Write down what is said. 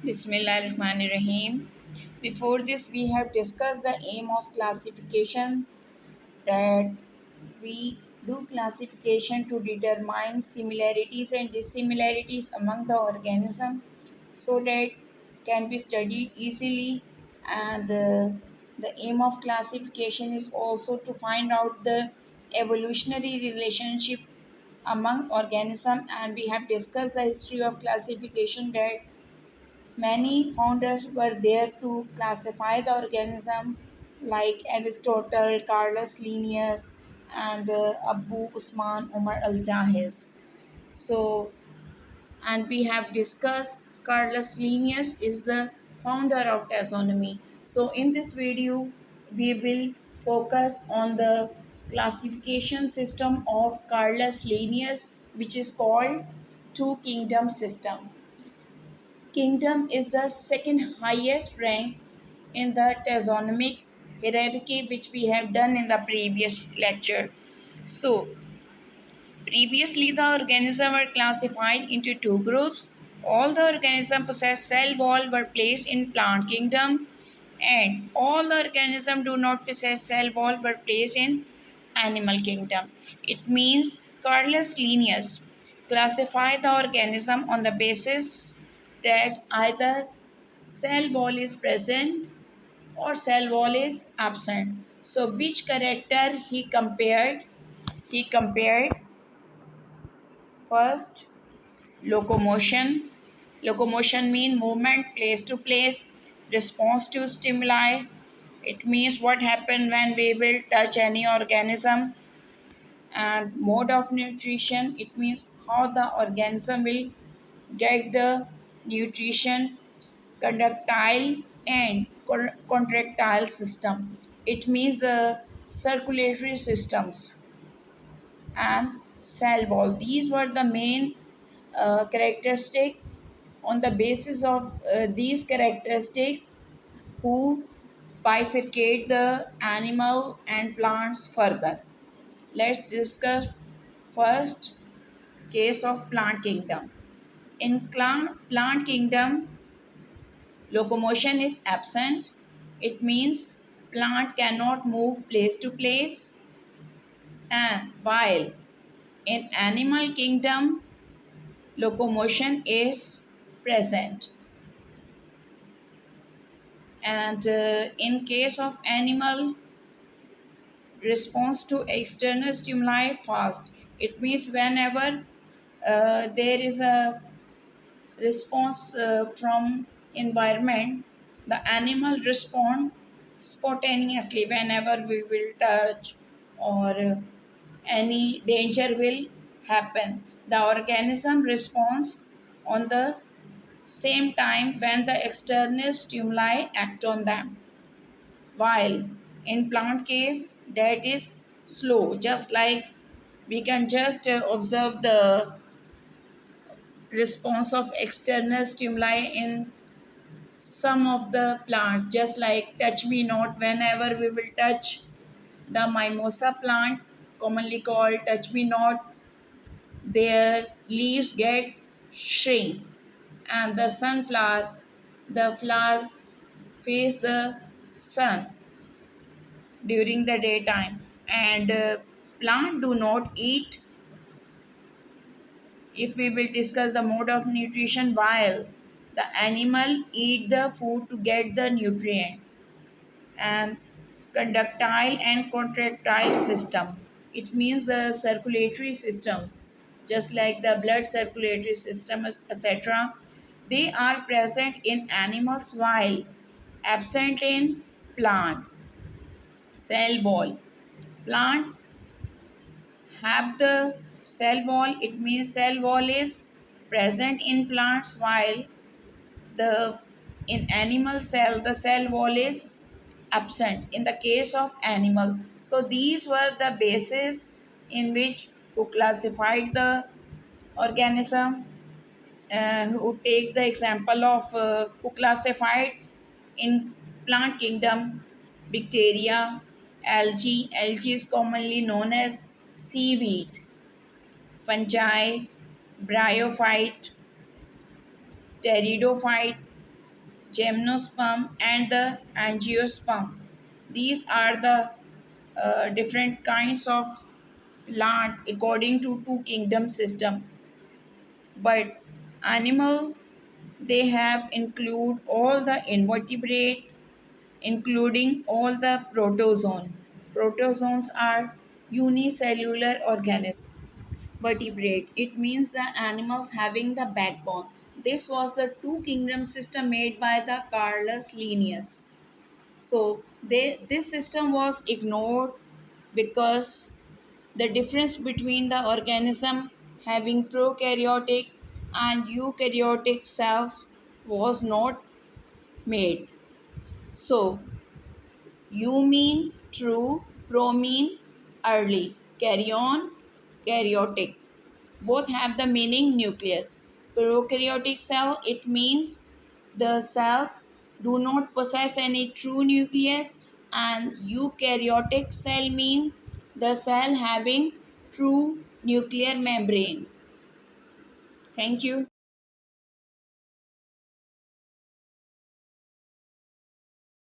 Bismillahirrahmanirrahim. Before this, we have discussed the aim of classification, that we do classification to determine similarities and dissimilarities among the organism so that can be studied easily, and the aim of classification is also to find out the evolutionary relationship among organism. And we have discussed the history of classification, that many founders were there to classify the organism, like Aristotle, Carolus Linnaeus, and Abu Usman Omar al-Jahiz. So, and we have discussed Carolus Linnaeus is the founder of taxonomy. So, in this video, we will focus on the classification system of Carolus Linnaeus, which is called two kingdom system. Kingdom is the second highest rank in the taxonomic hierarchy, which we have done in the previous lecture. So, previously the organisms were classified into two groups. All the organisms possess cell wall were placed in plant kingdom, and all the organisms do not possess cell wall were placed in animal kingdom. It means Carolus Linnaeus classified the organism on the basis that either cell wall is present or cell wall is absent. So which character he compared? He compared first locomotion. Locomotion means movement place to place, response to stimuli. It means what happens when we will touch any organism. And mode of nutrition, it means how the organism will get the nutrition. Conductile and contractile system, it means the circulatory systems. And cell wall, these were the main characteristic. On the basis of these characteristics, who bifurcate the animal and plants further. Let's discuss first case of plant kingdom. In plant kingdom, locomotion is absent. It means plant cannot move place to place. And while in animal kingdom, locomotion is present. And in case of animal, response to external stimuli fast. It means whenever there is a response from environment, the animal respond spontaneously whenever we will touch, or any danger will happen. The organism responds on the same time when the external stimuli act on them. While in plant case, that is slow, just like we can just observe the response of external stimuli in some of the plants, just like touch me not. Whenever we will touch the mimosa plant, commonly called touch me not, their leaves get shrink. And the sunflower, the flower face the sun during the daytime. And plant do not eat. If we will discuss the mode of nutrition, while the animal eat the food to get the nutrient. And conductile and contractile system, it means the circulatory systems, just like the blood circulatory system, etc. They are present in animals while absent in plant. Cell wall, plant have the cell wall. It means cell wall is present in plants, while the in animal cell the cell wall is absent in the case of animal. So these were the bases in which who classified the organism. Who take the example of who classified in plant kingdom bacteria, algae. Algae is commonly known as seaweed, fungi, bryophyte, pteridophyte, gymnosperm, and the angiosperm. These are the different kinds of plant according to two kingdom system. But animals, they have include all the invertebrate, including all the protozoan. Protozoans are unicellular organisms. Vertebrate, it means the animals having the backbone. This was the two kingdom system made by the Carolus Linnaeus. So this system was ignored because the difference between the organism having prokaryotic and eukaryotic cells was not made. So you mean true, pro mean early, carrion, karyotic. Both have the meaning nucleus. Prokaryotic cell, it means the cells do not possess any true nucleus, and eukaryotic cell mean the cell having true nuclear membrane. Thank you.